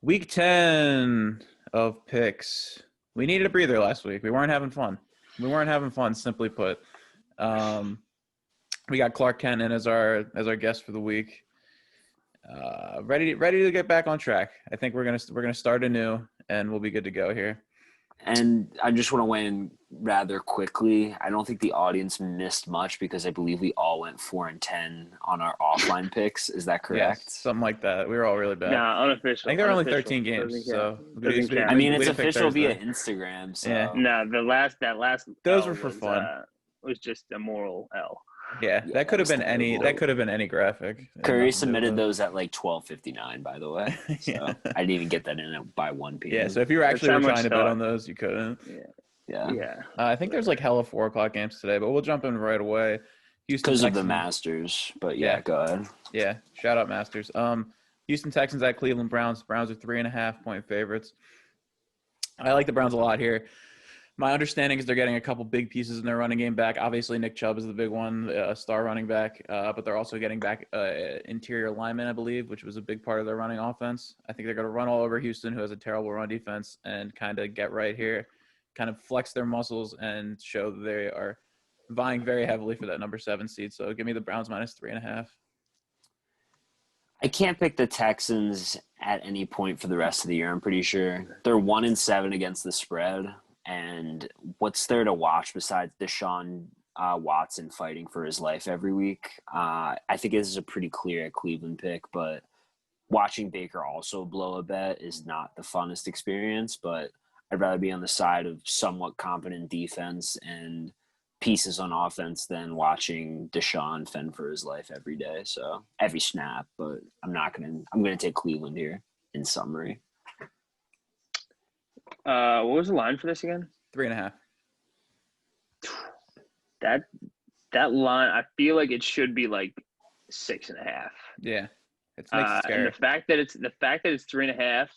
Week 10 of picks. We needed a breather last week. We weren't having fun. Simply put. Um, we got Clark Kent in as our guest for the week. Ready to get back on track. I think we're gonna start anew, and we'll be good to go here. And I just want to weigh in rather quickly. I don't think the audience missed much because I believe we all went 4-10 on our offline picks. Is that correct? Yes, something like that. We were all really bad. Nah, unofficial. I think there were only Unofficial. 13 games, Doesn't so count. Doesn't count. I mean, it's we didn't pick official via Thursday. Instagram. So Yeah. Nah, that last Those L were for fun. Was just a moral L. Yeah, that could have been any. That could have been any graphic. Curry submitted those at like 12:59, by the way. So Yeah. I didn't even get that in by 1 p.m. Yeah, so if you were actually trying to bet on those, you couldn't. Yeah. I think there's like hella 4:00 games today, but we'll jump in right away. Houston Because of the Texans. Masters, but yeah, go ahead. Yeah, shout out Masters. Houston Texans at Cleveland Browns. Browns are 3.5-point favorites. I like the Browns a lot here. My understanding is they're getting a couple big pieces in their running game back. Obviously, Nick Chubb is the big one, star running back, but they're also getting back interior lineman, I believe, which was a big part of their running offense. I think they're going to run all over Houston, who has a terrible run defense, and kind of get right here, kind of flex their muscles and show that they are vying very heavily for that number 7 seed. So give me the Browns minus 3.5. I can't pick the Texans at any point for the rest of the year, I'm pretty sure. They're 1-7 against the spread. And what's there to watch besides Deshaun Watson fighting for his life every week? I think this is a pretty clear Cleveland pick, but watching Baker also blow a bet is not the funnest experience. But I'd rather be on the side of somewhat competent defense and pieces on offense than watching Deshaun fend for his life every day. So every snap, but I'm going to take Cleveland here in summary. What was the line for this again? 3.5. That line, I feel like it should be like 6.5. Yeah, it makes it scary. And the fact that it's 3.5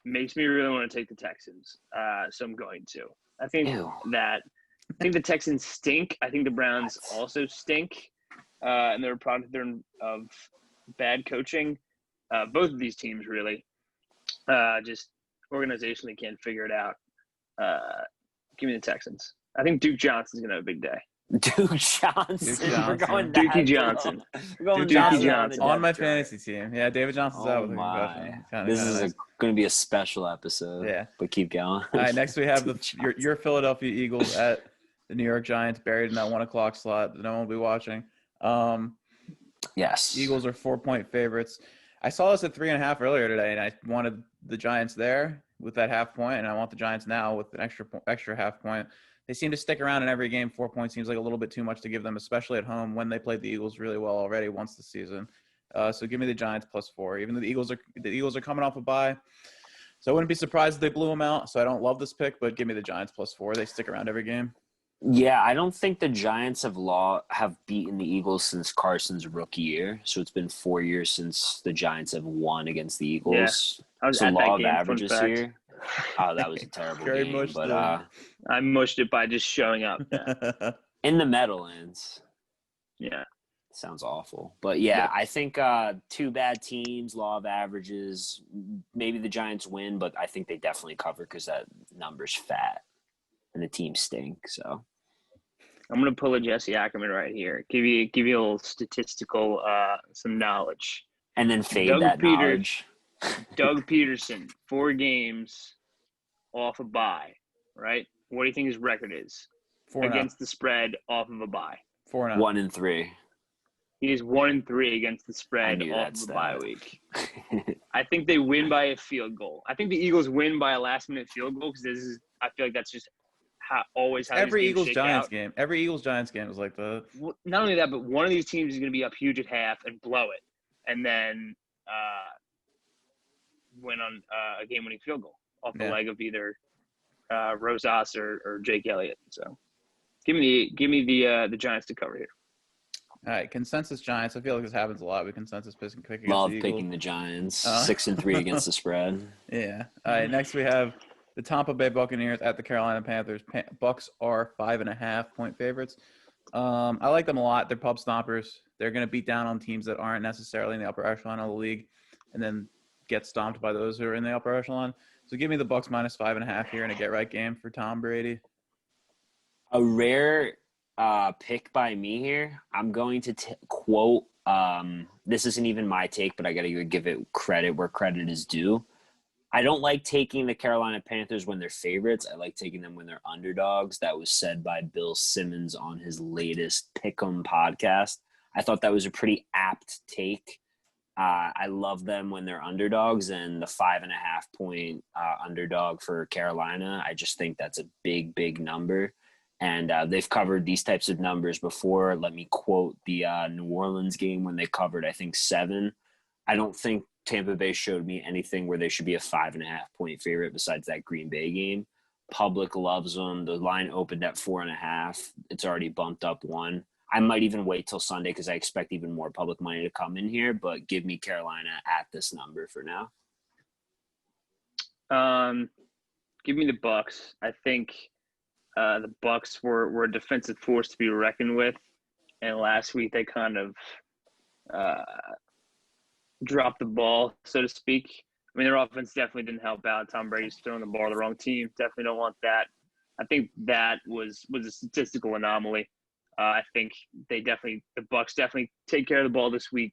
makes me really want to take the Texans. So I'm going to. I think the Texans stink. I think the Browns also stink, and they're a product of bad coaching. Both of these teams really just organizationally can't figure it out. Give me the Texans. I think Duke Johnson's gonna have a big day. Duke Johnson. We're going Dookie Johnson. Dookie Johnson on my fantasy team. Yeah, David Johnson's out with a concussion. This is going to be a special episode. Yeah, but keep going. All right, next we have your Philadelphia Eagles at the New York Giants, buried in that 1:00 slot that no one will be watching. Yes, Eagles are 4-point favorites. I saw this at 3.5 earlier today, and I wanted the Giants there with that half point, and I want the Giants now with an extra half point. They seem to stick around in every game. 4 points seems like a little bit too much to give them, especially at home when they played the Eagles really well already once this season. So give me the Giants +4. Even though the Eagles are coming off a bye, so I wouldn't be surprised if they blew them out. So I don't love this pick, but give me the Giants +4. They stick around every game. Yeah, I don't think the Giants have beaten the Eagles since Carson's rookie year. So it's been 4 years since the Giants have won against the Eagles. Yeah, I was so at law that of game, averages here. Oh, that was a terrible game. But I mushed it by just showing up. Yeah. In the Meadowlands. Yeah. Sounds awful. But yeah, I think two bad teams, law of averages. Maybe the Giants win, but I think they definitely cover because that number's fat and the team stink. So I'm gonna pull a Jesse Ackerman right here. Give you a little statistical some knowledge. And then fade knowledge. Doug Peterson, 4 games off a bye, right? What do you think his record is? 4-0 against the spread off of a bye. 4-0. 1-3. He is 1-3 against the spread off of a bye week. I think they win by a field goal. I think the Eagles win by a last-minute field goal because I feel like that's just always how every these Eagles Giants out. game. Every Eagles Giants game is like that. Not only that, but one of these teams is going to be up huge at half and blow it, and then win on a game-winning field goal off the leg of either Rosas or Jake Elliott. So, give me the Giants to cover here. All right, consensus Giants. I feel like this happens a lot. We consensus picking against Love the Eagles. picking the Giants. 6-3 against the spread. Yeah. All right. Next we have the Tampa Bay Buccaneers at the Carolina Panthers. Bucks are 5.5-point favorites. I like them a lot. They're pub stompers. They're going to beat down on teams that aren't necessarily in the upper echelon of the league, and then get stomped by those who are in the upper echelon. So give me the Bucks -5.5 here in a get right game for Tom Brady. A rare pick by me here. I'm going to quote. This isn't even my take, but I got to give it credit where credit is due. I don't like taking the Carolina Panthers when they're favorites. I like taking them when they're underdogs. That was said by Bill Simmons on his latest Pick'em podcast. I thought that was a pretty apt take. I love them when they're underdogs, and the 5.5 point underdog for Carolina, I just think that's a big, big number. And they've covered these types of numbers before. Let me quote the New Orleans game when they covered, I think, 7. I don't think Tampa Bay showed me anything where they should be a 5.5 point favorite besides that Green Bay game. Public loves them. The line opened at 4.5. It's already bumped up 1. I might even wait till Sunday because I expect even more public money to come in here, but give me Carolina at this number for now. Give me the Bucks. I think the Bucks were a defensive force to be reckoned with, and last week they kind of dropped the ball, so to speak. I mean, their offense definitely didn't help out. Tom Brady's throwing the ball to the wrong team. Definitely don't want that. I think that was a statistical anomaly. I think the Bucks definitely take care of the ball this week,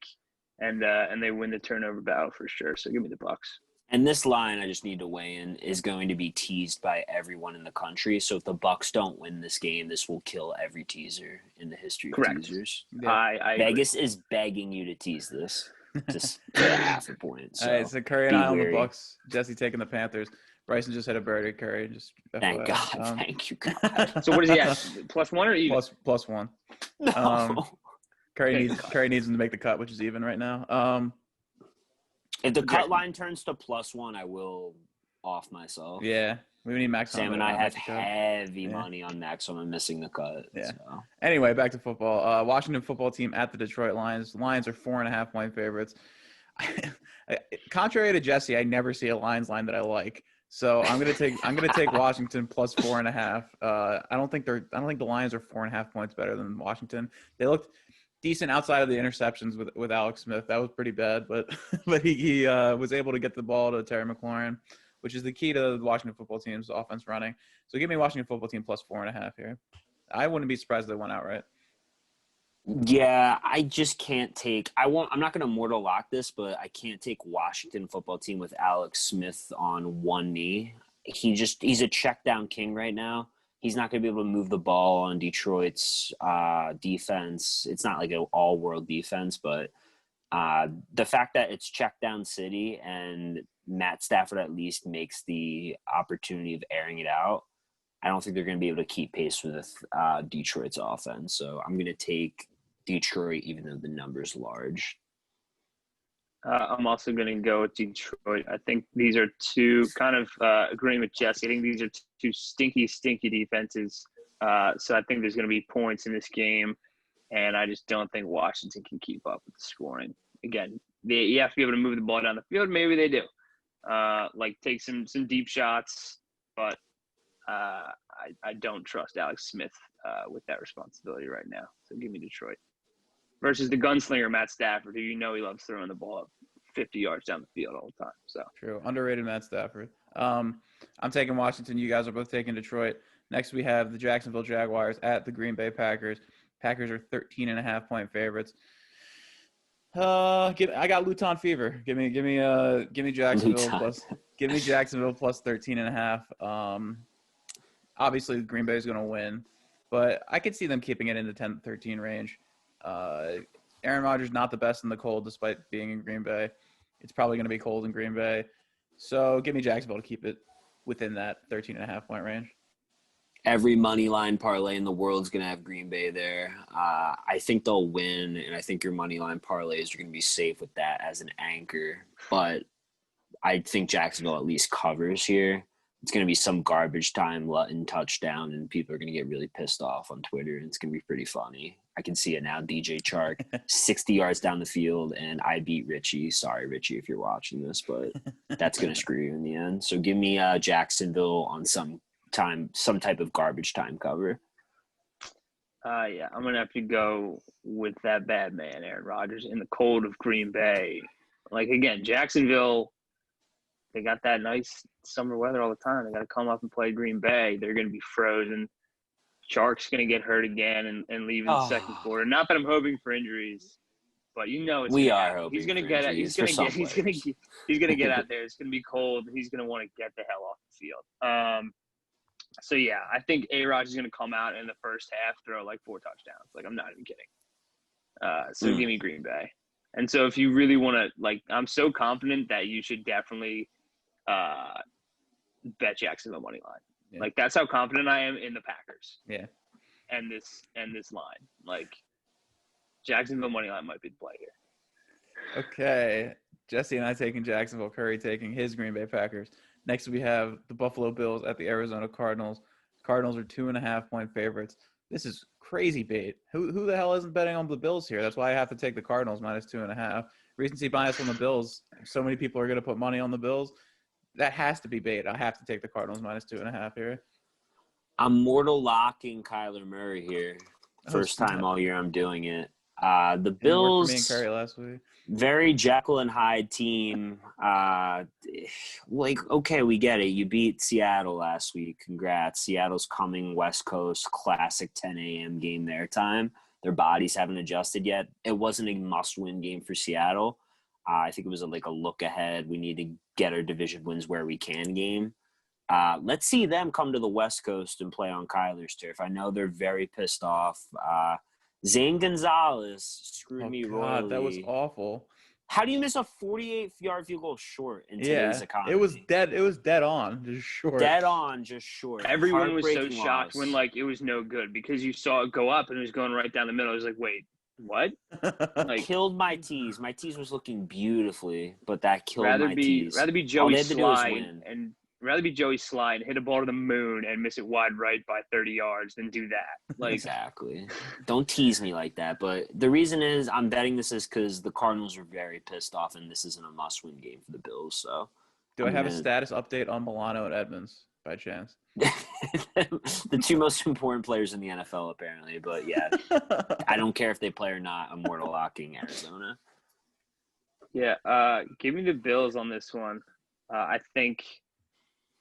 and they win the turnover battle for sure. So give me the Bucks. And this line, I just need to weigh in, is going to be teased by everyone in the country. So if the Bucks don't win this game, this will kill every teaser in the history of teasers. Yeah. I Vegas is begging you to tease this. Just to half a point. So, all right, so Curry and I on the Bucks. Jesse taking the Panthers. Bryson just hit a birdie. Curry just. Thank God. Thank you, God. So what is he at? +1 or even? Plus 1. No. Curry needs him to make the cut, which is even right now. If the cut line turns to +1, I will off myself. Yeah. We need Max. Sam and I have heavy money on Max, so I'm missing the cut. Yeah. So. Anyway, back to football. Washington football team at the Detroit Lions. Lions are 4.5 point favorites. Contrary to Jesse, I never see a Lions line that I like. So I'm gonna take Washington +4.5. I don't think the Lions are 4.5 points better than Washington. They looked decent outside of the interceptions with Alex Smith. That was pretty bad, but he was able to get the ball to Terry McLaurin, which is the key to the Washington football team's offense running. So give me Washington football team +4.5 here. I wouldn't be surprised if they went outright. Yeah, I just can't take – I'm not going to mortal lock this, but I can't take Washington football team with Alex Smith on one knee. He's a check down king right now. He's not going to be able to move the ball on Detroit's defense. It's not like an all-world defense, but the fact that it's check down city and Matt Stafford at least makes the opportunity of airing it out, I don't think they're going to be able to keep pace with Detroit's offense. So I'm going to take Detroit, even though the number's large. I'm also going to go with Detroit. I think these are two kind of agreeing with Jesse. I think these are two stinky defenses. So I think there's going to be points in this game, and I just don't think Washington can keep up with the scoring. Again, you have to be able to move the ball down the field. Maybe they do. Take some deep shots, but I don't trust Alex Smith with that responsibility right now. So give me Detroit. Versus the gunslinger Matt Stafford, who he loves throwing the ball up 50 yards down the field all the time. So true. Underrated Matt Stafford. I'm taking Washington. You guys are both taking Detroit. Next, we have the Jacksonville Jaguars at the Green Bay Packers. Packers are 13.5 point favorites. I got Luton fever. Give me Jacksonville give me Jacksonville plus 13.5. Obviously Green Bay is going to win, but I could see them keeping it in the 10-13 range. Aaron Rodgers not the best in the cold despite being in Green Bay. It's probably going to be cold in Green Bay. So give me Jacksonville to keep it within that 13.5 point range. Every money line parlay in the world is going to have Green Bay there. I think they'll win, and I think your money line parlays are going to be safe with that as an anchor. But I think Jacksonville at least covers here. It's going to be some garbage time Lutton touchdown, and people are going to get really pissed off on Twitter, and it's going to be pretty funny. I can see it now. DJ Chark, 60 yards down the field, and I beat Richie. Sorry, Richie, if you're watching this, but that's going to screw you in the end. So give me Jacksonville on some type of garbage time cover. Yeah, I'm going to have to go with that bad man, Aaron Rodgers, in the cold of Green Bay. Again, Jacksonville they got that nice summer weather all the time. They got to come up and play Green Bay. They're going to be frozen. Chark's going to get hurt again and leave in the second quarter. Not that I'm hoping for injuries, but it's we gonna are happen. hoping He's going to for get injuries he's going for to some get he's players. going to get out there. It's going to be cold. He's going to want to get the hell off the field. So yeah, I think A-Rod is going to come out in the first half, throw like 4 touchdowns. Like, I'm not even kidding. So give me Green Bay. And so if you really want to, like, I'm so confident that you should definitely bet Jacksonville money line. Yeah. Like, that's how confident I am in the Packers. Yeah. And this line. Like, Jacksonville money line might be the play here. Okay. Jesse and I taking Jacksonville, Curry taking his Green Bay Packers. Next, we have the Buffalo Bills at the Arizona Cardinals. Cardinals are 2.5-point favorites. This is crazy bait. Who the hell isn't betting on the Bills here? That's why I have to take the Cardinals -2.5. Recency bias on the Bills. So many people are going to put money on the Bills. That has to be bait. I have to take the Cardinals -2.5 here. I'm mortal locking Kyler Murray here. First time all year I'm doing it. The Bills, for me and Curry last week. Very Jekyll and Hyde team. Okay, we get it. You beat Seattle last week. Congrats. Seattle's coming West Coast, classic 10 a.m. game their time. Their bodies haven't adjusted yet. It wasn't a must-win game for Seattle. I think it was a look ahead. We need to get our division wins where we can game. Let's see them come to the West Coast and play on Kyler's turf. I know they're very pissed off. Zane Gonzalez screwed me royally. That was awful. How do you miss a 48-yard field goal short in today's economy? It was dead on, just short. Dead on, just short. Everyone was so shocked when it was no good because you saw it go up and it was going right down the middle. It was like, wait, what? Killed my tees. My tees was looking beautifully, but that killed my tees. Rather be Joey Slye and hit a ball to the moon and miss it wide right by 30 yards than do that. Exactly. Don't tease me like that. But the reason is I'm betting this is because the Cardinals are very pissed off, and this isn't a must-win game for the Bills. So, I have a status update on Milano and Edmonds by chance? The two most important players in the NFL, apparently. But yeah, I don't care if they play or not. I'm mortal locking Arizona. Yeah, give me the Bills on this one. I think.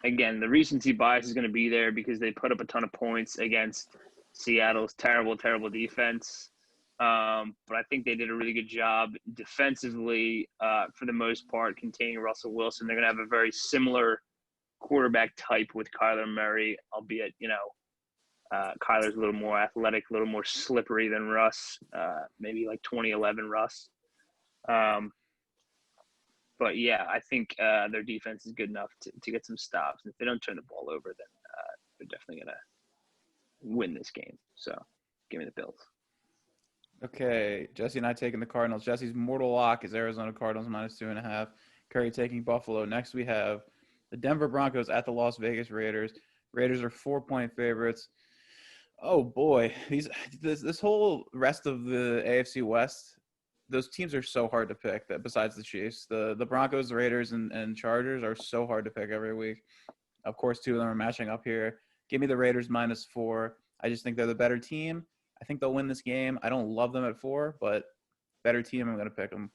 Again, the recency bias is going to be there because they put up a ton of points against Seattle's terrible, terrible defense. But I think they did a really good job defensively, for the most part, containing Russell Wilson. They're going to have a very similar quarterback type with Kyler Murray, albeit, Kyler's a little more athletic, a little more slippery than Russ, maybe like 2011 Russ. But, yeah, I think their defense is good enough to get some stops. And if they don't turn the ball over, then they're definitely going to win this game. So, give me the Bills. Okay, Jesse and I taking the Cardinals. Jesse's mortal lock is Arizona Cardinals -2.5. Curry taking Buffalo. Next we have the Denver Broncos at the Las Vegas Raiders. Raiders are 4-point favorites. Oh, boy. This whole rest of the AFC West – those teams are so hard to pick that besides the Chiefs. The Broncos, Raiders, and Chargers are so hard to pick every week. Of course, two of them are matching up here. Give me the Raiders -4. I just think they're the better team. I think they'll win this game. I don't love them at 4, but better team, I'm going to pick them.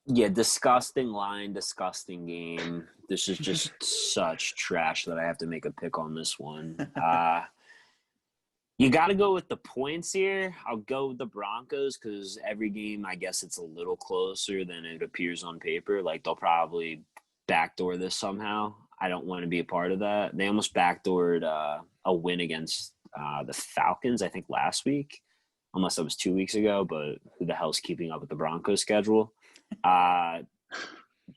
Yeah, disgusting line, disgusting game. This is just such trash that I have to make a pick on this one. You got to go with the points here. I'll go with the Broncos because every game, I guess it's a little closer than it appears on paper. They'll probably backdoor this somehow. I don't want to be a part of that. They almost backdoored a win against the Falcons, I think, last week, unless that was 2 weeks ago. But who the hell's keeping up with the Broncos schedule?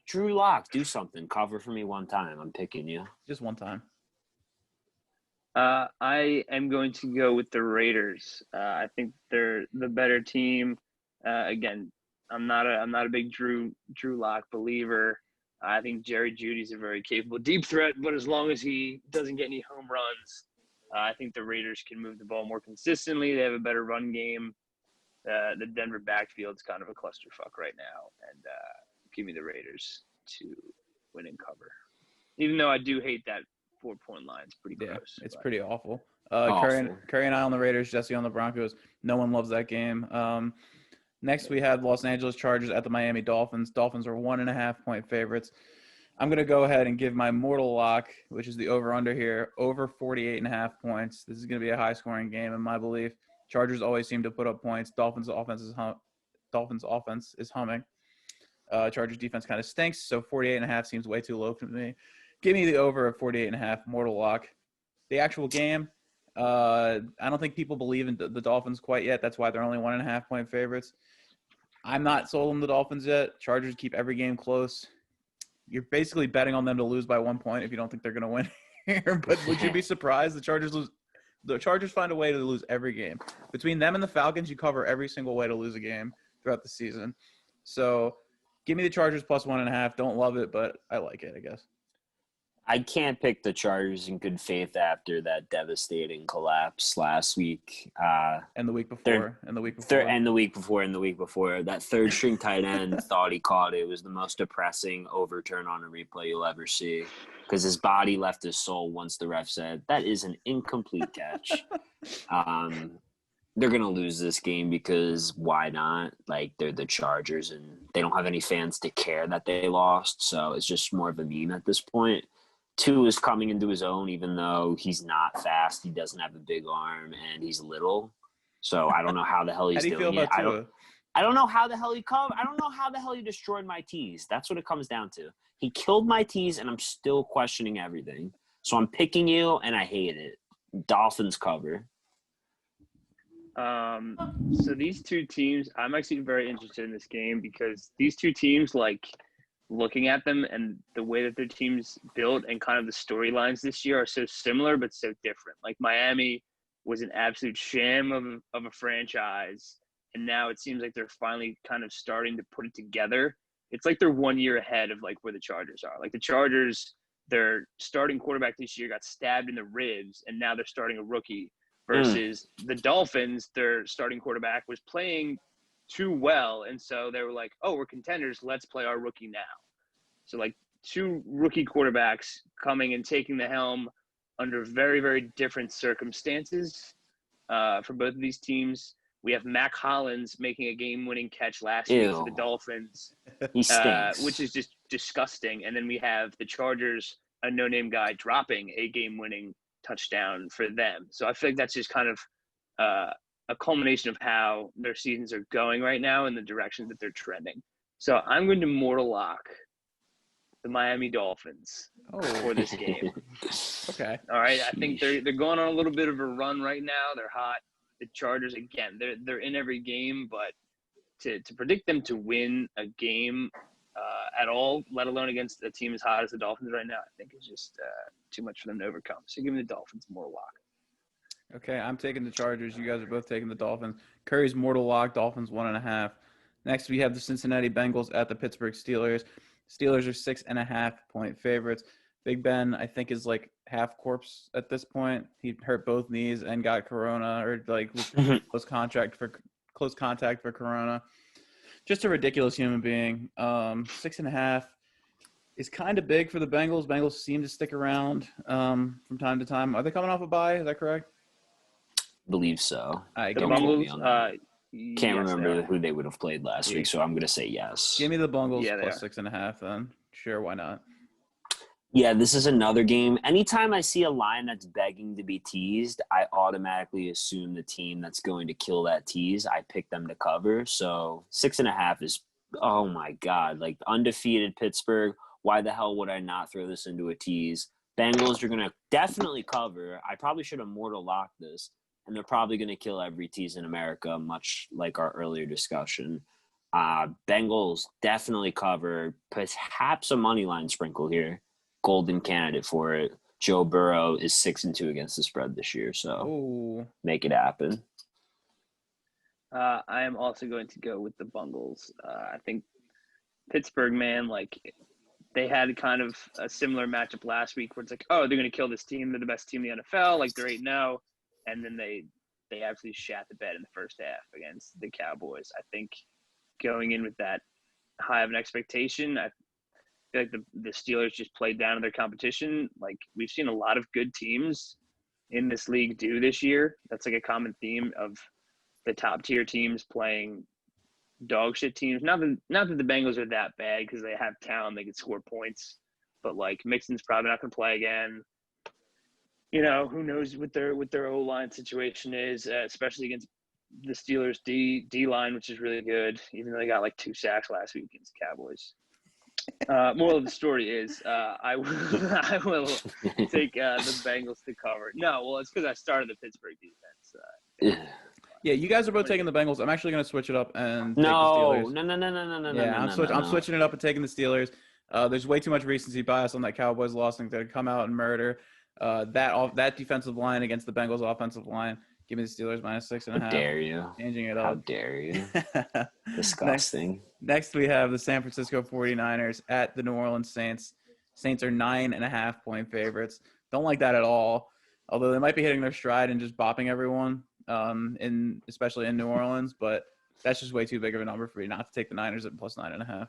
Drew Lock, do something. Cover for me one time. I'm picking you. Just one time. I am going to go with the Raiders. I think they're the better team. Again, I'm not a big Drew Lock believer. I think Jerry Jeudy's a very capable deep threat, but as long as he doesn't get any home runs, I think the Raiders can move the ball more consistently. They have a better run game. The Denver backfield's kind of a clusterfuck right now, and give me the Raiders to win and cover. Even though I do hate that 4-point line. It's pretty gross. It's pretty awful. Curry and I on the Raiders, Jesse on the Broncos. No one loves that game. Next, we had Los Angeles Chargers at the Miami Dolphins. Dolphins are 1.5-point favorites. I'm going to go ahead and give my mortal lock, which is the over-under here, over 48.5 points. This is going to be a high-scoring game in my belief. Chargers always seem to put up points. Dolphins offense is humming. Chargers defense kind of stinks, so 48.5 seems way too low for me. Give me the over of 48.5, mortal lock. The actual game, I don't think people believe in the Dolphins quite yet. That's why they're only 1.5 point favorites. I'm not sold on the Dolphins yet. Chargers keep every game close. You're basically betting on them to lose by 1 point if you don't think they're going to win here. But would you be surprised? The Chargers lose. The Chargers find a way to lose every game. Between them and the Falcons, you cover every single way to lose a game throughout the season. So give me the Chargers plus 1.5. Don't love it, but I like it, I guess. I can't pick the Chargers in good faith after that devastating collapse last week. And the week before. And the week before. That third string tight end thought he caught it. It was the most depressing overturn on a replay you'll ever see. Because his body left his soul once the ref said, that is an incomplete catch. They're going to lose this game because why not? Like, they're the Chargers and they don't have any fans to care that they lost. So it's just more of a meme at this point. Tua is coming into his own, even though he's not fast. He doesn't have a big arm, and he's little. So I don't know how the hell he's doing it. How do you feel about Tua? I don't know how the hell he come. I don't know how the hell he destroyed my tees. That's what it comes down to. He killed my tees, and I'm still questioning everything. So I'm picking you, and I hate it. Dolphins cover. So these two teams, I'm actually very interested in this game because these two teams, like, looking at them and the way that their teams built and kind of the storylines this year are so similar but so different. Like, Miami was an absolute sham of a franchise, and now it seems like they're finally kind of starting to put it together. It's like they're 1 year ahead of, like, where the Chargers are. Like, the Chargers, their starting quarterback this year got stabbed in the ribs, and now they're starting a rookie, versus the Dolphins, their starting quarterback was playing too well, and so they were like, oh, we're contenders, let's play our rookie now. So, like, two rookie quarterbacks coming and taking the helm under very, very different circumstances for both of these teams. We have Mac Hollins making a game-winning catch last week for the Dolphins, He stinks. which is just disgusting. And then we have the Chargers, a no-name guy, dropping a game-winning touchdown for them. So I feel like that's just kind of a culmination of how their seasons are going right now and the direction that they're trending. So I'm going to mortal lock the Miami Dolphins for this game. Okay. All right. I think they're going on a little bit of a run right now. They're hot. The Chargers, again, they're in every game, but to predict them to win a game at all, let alone against a team as hot as the Dolphins right now, I think is just too much for them to overcome. So give me the Dolphins mortal lock. Okay, I'm taking the Chargers. You guys are both taking the Dolphins. Curry's mortal lock, Dolphins 1.5. Next, we have the Cincinnati Bengals at the Pittsburgh Steelers. Steelers are 6.5 point favorites. Big Ben, I think, is like half corpse at this point. He hurt both knees and got corona, or like close contact for corona. Just a ridiculous human being. 6.5 is kind of big for the Bengals. Bengals seem to stick around from time to time. Are they coming off a bye? Is that correct? Believe so. The Bengals, can't remember who they would have played last week, so I'm going to say yes. Give me the Bengals plus 6.5 then. Sure, why not? Yeah, this is another game. Anytime I see a line that's begging to be teased, I automatically assume the team that's going to kill that tease, I pick them to cover. So 6.5 is, oh my God, like undefeated Pittsburgh. Why the hell would I not throw this into a tease? Bengals are going to definitely cover. I probably should have mortal locked this. And they're probably going to kill every tease in America, much like our earlier discussion. Bengals definitely cover. Perhaps a money line sprinkle here. Golden candidate for it. Joe Burrow is 6-2 against the spread this year, so make it happen. I am also going to go with the Bengals. I think Pittsburgh, man, like they had kind of a similar matchup last week where it's like, oh, they're going to kill this team. They're the best team in the NFL. Like they're 8-0. And then they absolutely shat the bed in the first half against the Cowboys. I think going in with that high of an expectation, I feel like the Steelers just played down to their competition. Like we've seen a lot of good teams in this league do this year. That's like a common theme of the top tier teams playing dog shit teams. Not that the Bengals are that bad because they have talent, they can score points. but like Mixon's probably not going to play again. You know, who knows what their O-line situation is, especially against the Steelers D line, which is really good, even though they got like 2 sacks last week against the Cowboys. Moral of the story is I will take the Bengals to cover. No, well, it's because I started the Pittsburgh defense. Yeah, you guys are both taking the Bengals. I'm actually going to switch it up and take the No. Steelers. Yeah, I'm switching it up and taking the Steelers. There's way too much recency bias on that Cowboys loss and to come out and murder that defensive line against the Bengals offensive line. Give me the Steelers -6.5. How dare you? Changing it up. How dare you? Disgusting. Next, we have the San Francisco 49ers at the New Orleans Saints. Saints are 9.5-point favorites. Don't like that at all. Although they might be hitting their stride and just bopping everyone, especially in New Orleans. But that's just way too big of a number for me not to take the Niners at +9.5.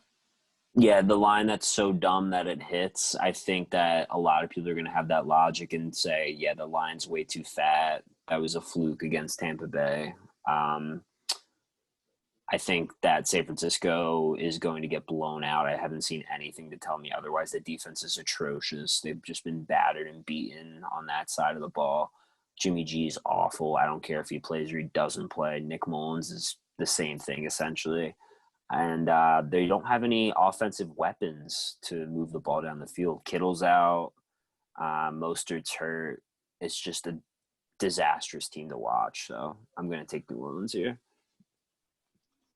Yeah, the line that's so dumb that it hits. I think that a lot of people are going to have that logic and say, yeah, the line's way too fat. That was a fluke against Tampa Bay. I think that San Francisco is going to get blown out. I haven't seen anything to tell me otherwise. The defense is atrocious. They've just been battered and beaten on that side of the ball. Jimmy G is awful. I don't care if he plays or he doesn't play. Nick Mullins is the same thing, essentially. And they don't have any offensive weapons to move the ball down the field. Kittle's out. Mostert's hurt. It's just a disastrous team to watch. So I'm going to take New Orleans here.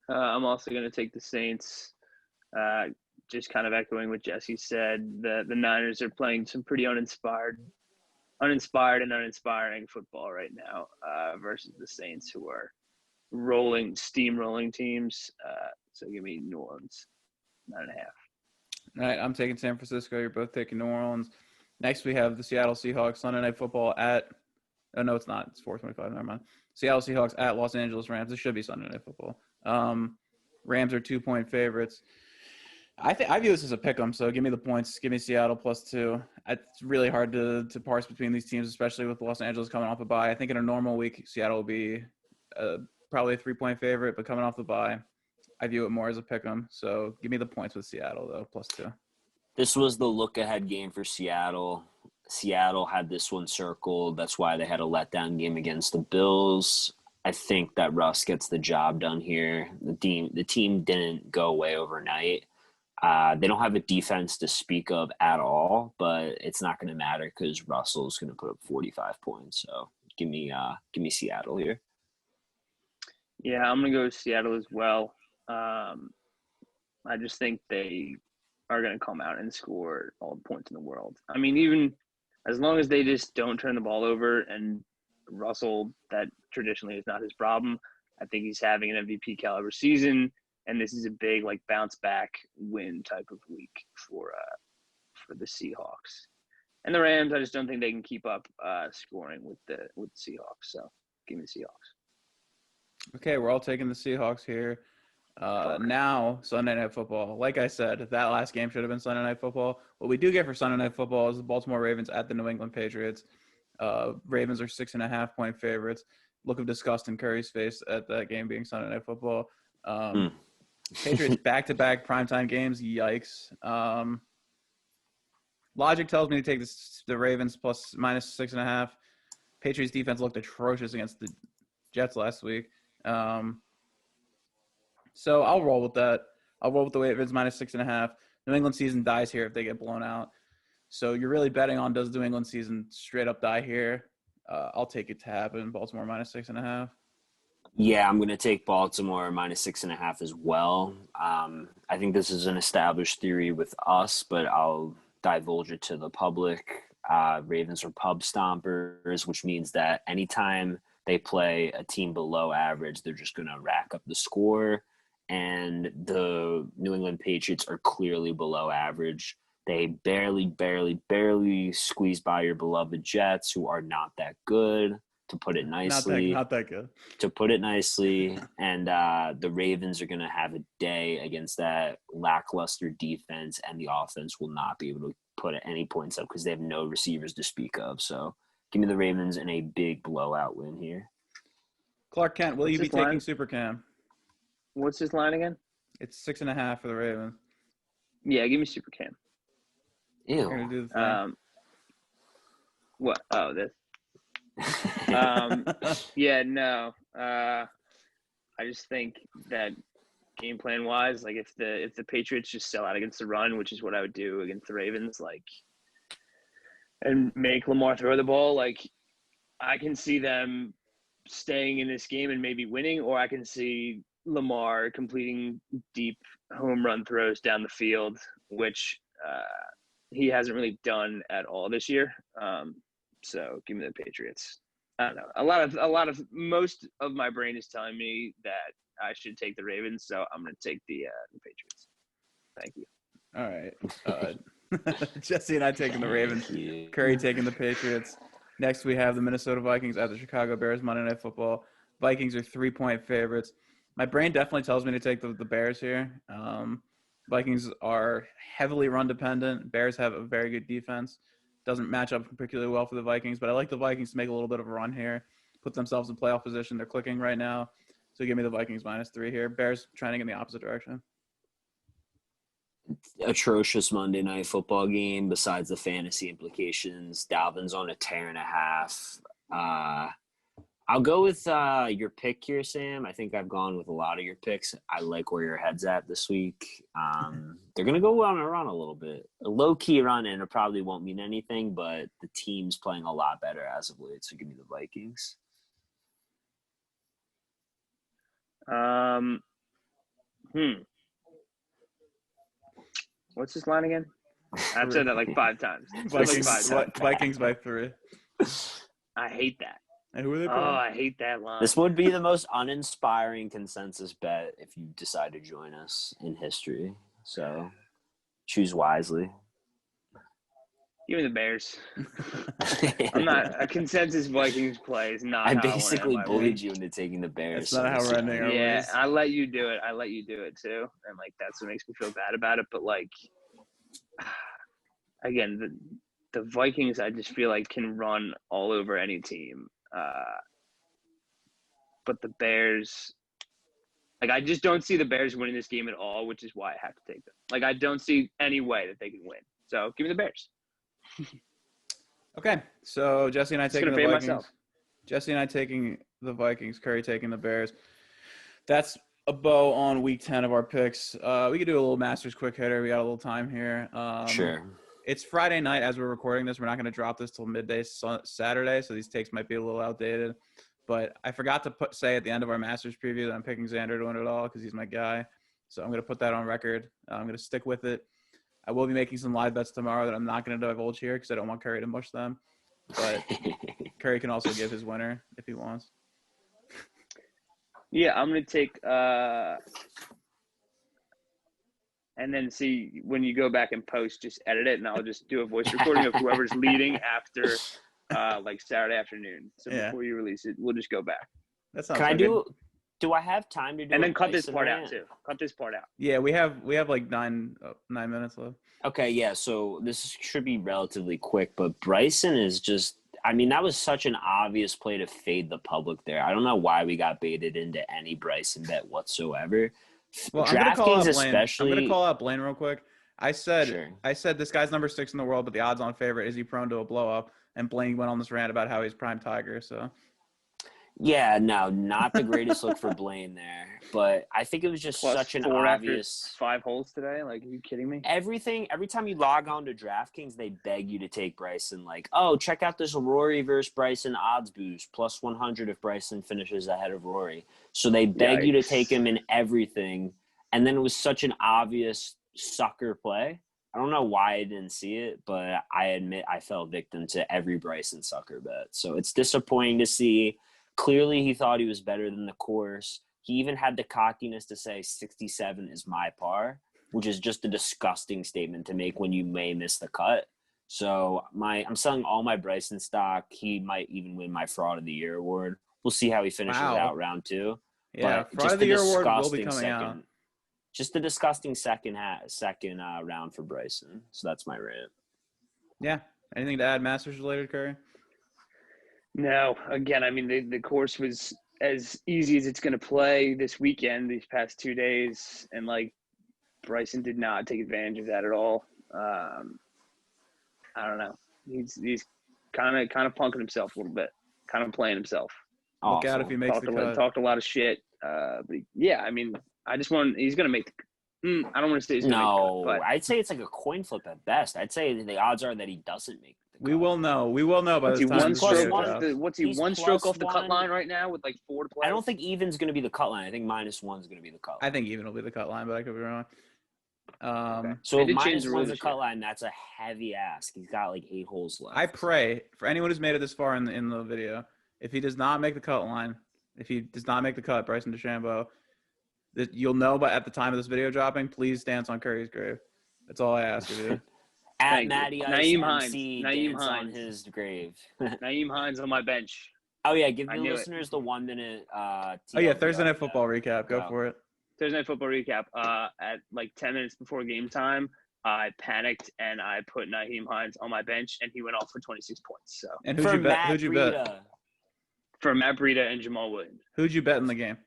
I'm also going to take the Saints. Just kind of echoing what Jesse said, the Niners are playing some pretty uninspired and uninspiring football right now versus the Saints, who are steamrolling teams. So give me New Orleans, 9.5. All right, I'm taking San Francisco. You're both taking New Orleans. Next, we have the Seattle Seahawks Sunday Night Football at – oh, no, it's not. It's 4:25. Never mind. Seattle Seahawks at Los Angeles Rams. It should be Sunday Night Football. Rams are 2-point favorites. I view this as a pick 'em, so give me the points. Give me Seattle +2. It's really hard to parse between these teams, especially with Los Angeles coming off a bye. I think in a normal week, Seattle will be probably a 3-point favorite, but coming off the bye, I view it more as a pick 'em. So give me the points with Seattle, though, +2. This was the look-ahead game for Seattle. Seattle had this one circled. That's why they had a letdown game against the Bills. I think that Russ gets the job done here. The team didn't go away overnight. They don't have a defense to speak of at all, but it's not going to matter because Russell's going to put up 45 points. So give me Seattle here. Yeah, I'm going to go with Seattle as well. I just think they are going to come out and score all the points in the world. I mean, even as long as they just don't turn the ball over, and Russell, that traditionally is not his problem, I think he's having an MVP caliber season, and this is a big bounce back win type of week for the Seahawks. And the Rams, I just don't think they can keep up scoring with the Seahawks. So give me the Seahawks. Okay, we're all taking the Seahawks here. Now, Sunday Night Football. Like I said, that last game should have been Sunday Night Football. What we do get for Sunday Night Football is the Baltimore Ravens at the New England Patriots. Ravens are 6.5-point favorites. Look of disgust in Curry's face at that game being Sunday Night Football. Patriots back-to-back primetime games. Yikes. Logic tells me to take the Ravens -6.5. Patriots defense looked atrocious against the Jets last week. So I'll roll with that. I'll roll with the Ravens -6.5. New England season dies here if they get blown out. So you're really betting on does New England season straight up die here? I'll take it to happen. Baltimore -6.5. Yeah, I'm going to take Baltimore -6.5 as well. I think this is an established theory with us, but I'll divulge it to the public. Ravens are pub stompers, which means that anytime they play a team below average, they're just going to rack up the score. And the New England Patriots are clearly below average. They barely squeeze by your beloved Jets, who are not that good, to put it nicely. Not that good. To put it nicely. And the Ravens are going to have a day against that lackluster defense, and the offense will not be able to put any points up because they have no receivers to speak of. So give me the Ravens in a big blowout win here. Clark Kent, will you be taking Super Cam? What's his line again? It's 6.5 for the Ravens. Yeah, give me Super Cam. You're gonna Ew. do the What? Oh, this. Yeah, no. I just think that game plan wise, like if the Patriots just sell out against the run, which is what I would do against the Ravens, like, and make Lamar throw the ball, like I can see them staying in this game and maybe winning, or I can see Lamar completing deep home run throws down the field, which he hasn't really done at all this year. So give me the Patriots. I don't know. Most of my brain is telling me that I should take the Ravens, so I'm going to take the Patriots. Thank you. All right. Jesse and I taking the Ravens. you. Curry taking the Patriots. Next, we have the Minnesota Vikings at the Chicago Bears Monday Night Football. Vikings are 3-point favorites. My brain definitely tells me to take the Bears here. Vikings are heavily run dependent. Bears have a very good defense. Doesn't match up particularly well for the Vikings, but I like the Vikings to make a little bit of a run here, put themselves in playoff position. They're clicking right now. So give me the Vikings -3 here. Bears trending in the opposite direction. Atrocious Monday Night Football game besides the fantasy implications. Dalvin's on a tear and a half. I'll go with your pick here, Sam. I think I've gone with a lot of your picks. I like where your head's at this week. They're going to go on a run a little bit. A low-key run, and it probably won't mean anything, but the team's playing a lot better as of late, so give me the Vikings. What's this line again? I've said that like 5 times. Vikings by 3. I hate that. And who are they Oh, playing? I hate that line. This would be the most uninspiring consensus bet if you decide to join us in history. So choose wisely. Give me the Bears. I'm not a consensus Vikings play is not. I how basically I wanna end my bullied week. you into taking the Bears. That's not how we're ending our Yeah, weeks. I let you do it. Too, and like that's what makes me feel bad about it. But like, again, the Vikings, I just feel like can run all over any team. But the Bears, like I just don't see the Bears winning this game at all, which is why I have to take them. Like I don't see any way that they can win. So give me the Bears. Okay, so Jesse and I taking the gonna Vikings. fade myself. Jesse and I taking the Vikings. Curry taking the Bears. That's a bow on week 10 of our picks. We could do a little Masters quick hitter. We got a little time here. Sure. It's Friday night as we're recording this. We're not going to drop this till midday Saturday, so these takes might be a little outdated. But I forgot to say at the end of our Masters preview that I'm picking Xander to win it all because he's my guy. So I'm going to put that on record. I'm going to stick with it. I will be making some live bets tomorrow that I'm not going to divulge here because I don't want Curry to mush them. But Curry can also give his winner if he wants. Yeah, I'm going to take and then see when you go back and post, just edit it, and I'll just do a voice recording of whoever's leading after like Saturday afternoon. So before you release it, we'll just go back. That sounds Can I good. do I have time to do And a then cut this Bryson part rant? out too. Cut this part out. Yeah, we have like 9 minutes left. Okay, yeah, so this should be relatively quick, but Bryson is just – I mean, that was such an obvious play to fade the public there. I don't know why we got baited into any Bryson bet whatsoever. Well, I'm going to call out Blaine. Especially – I'm going to call out Blaine real quick. I said Sure. This guy's number 6 in the world, but the odds-on favorite. Is he prone to a blow-up? And Blaine went on this rant about how he's prime Tiger, so – yeah, no, not the greatest look for Blaine there. But I think it was just such an obvious – 5 holes today? Like, are you kidding me? every time you log on to DraftKings, they beg you to take Bryson. Like, oh, check out this Rory versus Bryson odds boost, plus 100 if Bryson finishes ahead of Rory. So they beg you to take him in everything. And then it was such an obvious sucker play. I don't know why I didn't see it, but I admit I fell victim to every Bryson sucker bet. So it's disappointing to see. Clearly, he thought he was better than the course. He even had the cockiness to say 67 is my par, which is just a disgusting statement to make when you may miss the cut. So I'm selling all my Bryson stock. He might even win my Fraud of the Year award. We'll see how he finishes out round 2. Yeah, but Fraud of the Year award will be coming out. Just a disgusting second round for Bryson. So that's my rant. Yeah. Anything to add Masters related, Curry? No. Again, I mean, the course was as easy as it's going to play this weekend, these past 2 days. And, like, Bryson did not take advantage of that at all. I don't know. He's kind of punking himself a little bit, kind of playing himself. Look out if Awful. he makes the cut. Talked a lot of shit. But yeah, I mean, he's gonna make. I don't want to say he's gonna make the cut, but I'd say it's like a coin flip at best. I'd say the odds are that he doesn't make the cut. We will know. We will know by what's the he time one this stroke video off drops. what's he He's one stroke off the cut +1. line right now with like 4 to play? I don't think even's going to be the cut line. I think -1 is going to be the cut line. I think even will be the cut line, but I could be wrong. Okay. So They if did change -1 the is rules the this cut year. line, that's a heavy ask. He's got like 8 holes left. I pray for anyone who's made it this far in the video, if he does not make the cut line, if he does not make the cut, Bryson DeChambeau, that you'll know by at the time of this video dropping, please dance on Curry's grave. That's all I ask of you. At Thank you. Matty Ice Naeem MC, Hines. Naeem dance on Hines. his grave. Naeem Hines on my bench. Oh yeah, give I the knew it. listeners the 1 minute. Oh yeah, Thursday Night Football recap. Go Wow. for it. Thursday Night Football recap. At like 10 minutes before game time, I panicked and I put Naeem Hines on my bench, and he went off for 26 points. So And For who'd you bet? Matt Who'd you bet? Breida. for Matt Breida and Jamal Williams. Who'd you bet in the game?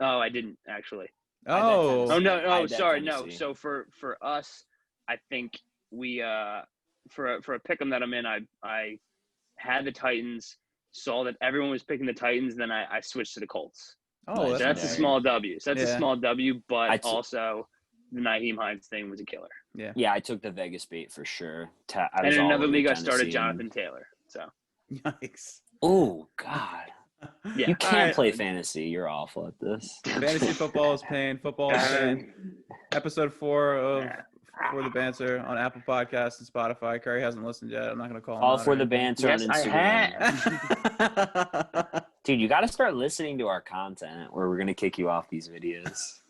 Oh, I didn't actually. Oh, Oh no, I no, bet sorry, no. Tennessee. So for us, I think we for a pick'em that I'm in, I had the Titans, saw that everyone was picking the Titans, then I switched to the Colts. oh, Nice. So that's a nice. small W. So that's Yeah. a small W, but I'd s- also the Naeem Hines thing was a killer. Yeah, I took the Vegas bait for sure. I And was in all another over league, I Tennessee started and- Jonathan Taylor. So Yikes. Oh God, yeah, you can't Alright. play fantasy. You're awful at this. Fantasy football is pain. Football is pain. Episode 4 of For the Banter on Apple Podcasts and Spotify. Curry hasn't listened yet. I'm not going to call him All out for or the banter Yes, on I Instagram. anything. Dude, you got to start listening to our content, or we're gonna kick you off these videos.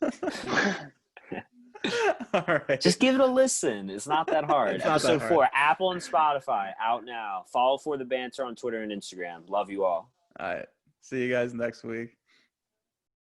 All right. Just give it a listen. It's not that hard. It's not that Episode hard. 4, Apple and Spotify, out now. Follow For the Banter on Twitter and Instagram. Love you all. All right. See you guys next week.